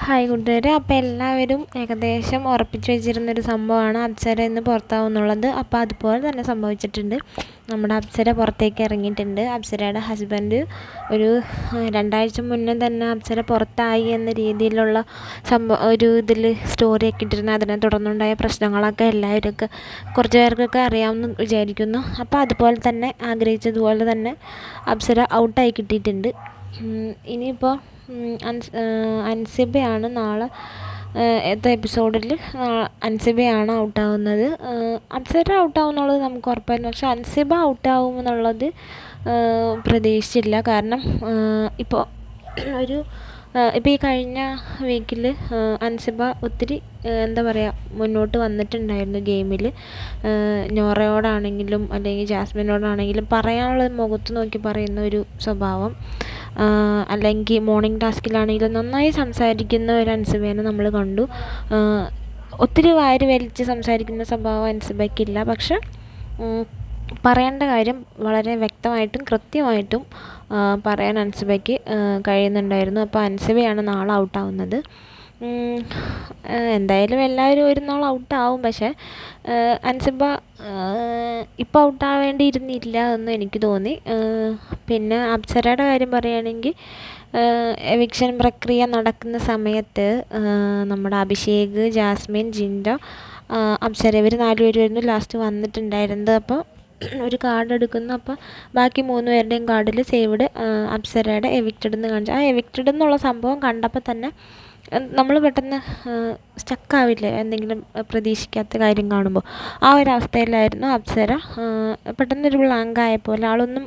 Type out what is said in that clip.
Hi കൂട്ടുകാരെ, അപ്പോൾ എല്ലാവരും ഏകദേശം ഉറപ്പിച്ച് വെച്ചിരുന്നൊരു സംഭവമാണ് അപ്സര ഇന്ന് പുറത്താവുമെന്നുള്ളത്. അപ്പോൾ അതുപോലെ തന്നെ സംഭവിച്ചിട്ടുണ്ട്. നമ്മുടെ അപ്സര പുറത്തേക്ക് ഇറങ്ങിയിട്ടുണ്ട്. അപ്സരയുടെ ഹസ്ബൻഡ് ഒരു 2 ആഴ്ച മുന്നേ തന്നെ അപ്സര പുറത്തായി എന്ന രീതിയിലുള്ള ഒരു ഇതിൽ സ്റ്റോറിയൊക്കെ ഇട്ടിരുന്നു. അതിനെ തുടർന്നുണ്ടായ പ്രശ്നങ്ങളൊക്കെ എല്ലാവർക്കും കുറച്ച് പേർക്കൊക്കെ അറിയാമെന്ന് വിചാരിക്കുന്നു. അപ്പോൾ അതുപോലെ തന്നെ ആഗ്രഹിച്ചതുപോലെ തന്നെ അപ്സര ഔട്ടായി കിട്ടിയിട്ടുണ്ട്. ഇനിയിപ്പോൾ അൻസിബയാണ് നാളെ എപ്പിസോഡിൽ അൻസിബയാണ് ഔട്ടാവുന്നത്. അപ്സര ഔട്ടാവുമെന്നുള്ളത് നമുക്ക് ഉറപ്പായിരുന്നു, പക്ഷെ അൻസിബ ഔട്ടാവുമെന്നുള്ളത് പ്രതീക്ഷിച്ചില്ല. കാരണം ഇപ്പോൾ ഈ കഴിഞ്ഞ വീക്കിൽ അൻസിബ ഒത്തിരി എന്താ പറയുക മുന്നോട്ട് വന്നിട്ടുണ്ടായിരുന്നു ഗെയിമിൽ. നോറയോടാണെങ്കിലും അല്ലെങ്കിൽ ജാസ്മിനോടാണെങ്കിലും പറയാനുള്ളത് മുഖത്ത് നോക്കി പറയുന്ന ഒരു സ്വഭാവം, അല്ലെങ്കിൽ മോർണിംഗ് ടാസ്കിലാണെങ്കിലും നന്നായി സംസാരിക്കുന്ന ഒരു അൻസിബേനെ നമ്മൾ കണ്ടു. ഒത്തിരി വാരി വലിച്ച് സംസാരിക്കുന്ന സ്വഭാവം അൻസിബയ്ക്കില്ല. പക്ഷെ പറയേണ്ട കാര്യം വളരെ വ്യക്തമായിട്ടും കൃത്യമായിട്ടും പറയാൻ അൻസിബയ്ക്ക് കഴിയുന്നുണ്ടായിരുന്നു. അപ്പോൾ അൻസിബയാണ് നാളെ ഔട്ടാവുന്നത്. എന്തായാലും എല്ലാവരും ഒരു നാൾ ഔട്ടാവും, പക്ഷേ അൻസിബ ഇപ്പോൾ ഔട്ടാവേണ്ടിയിരുന്നില്ല എന്ന് എനിക്ക് തോന്നി. പിന്നെ അപ്സരയുടെ കാര്യം പറയുകയാണെങ്കിൽ എവിക്ഷൻ പ്രക്രിയ നടക്കുന്ന സമയത്ത് നമ്മുടെ അഭിഷേക്, ജാസ്മിൻ, ജിൻഡോ, അപ്സര ഇവർ 4 പേരുമായിരുന്നു ലാസ്റ്റ് വന്നിട്ടുണ്ടായിരുന്നത്. അപ്പോൾ ഒരു കാർഡ് എടുക്കുന്നു. അപ്പോൾ ബാക്കി 3 പേരുടെയും കാർഡിൽ സേവ്ഡ് അപ്സരയുടെ എവിക്റ്റഡ് എന്ന് കാണിച്ചു. ആ എവിക്റ്റഡ് എന്നുള്ള സംഭവം കണ്ടപ്പോൾ തന്നെ നമ്മൾ പെട്ടെന്ന് സ്റ്റക്കാവില്ലേ, എന്തെങ്കിലും പ്രതീക്ഷിക്കാത്ത കാര്യം കാണുമ്പോൾ. ആ ഒരു അവസ്ഥയിലായിരുന്നു അപ്സര. പെട്ടെന്നൊരു ബ്ലാങ്ക് ആയ പോലെ, ആളൊന്നും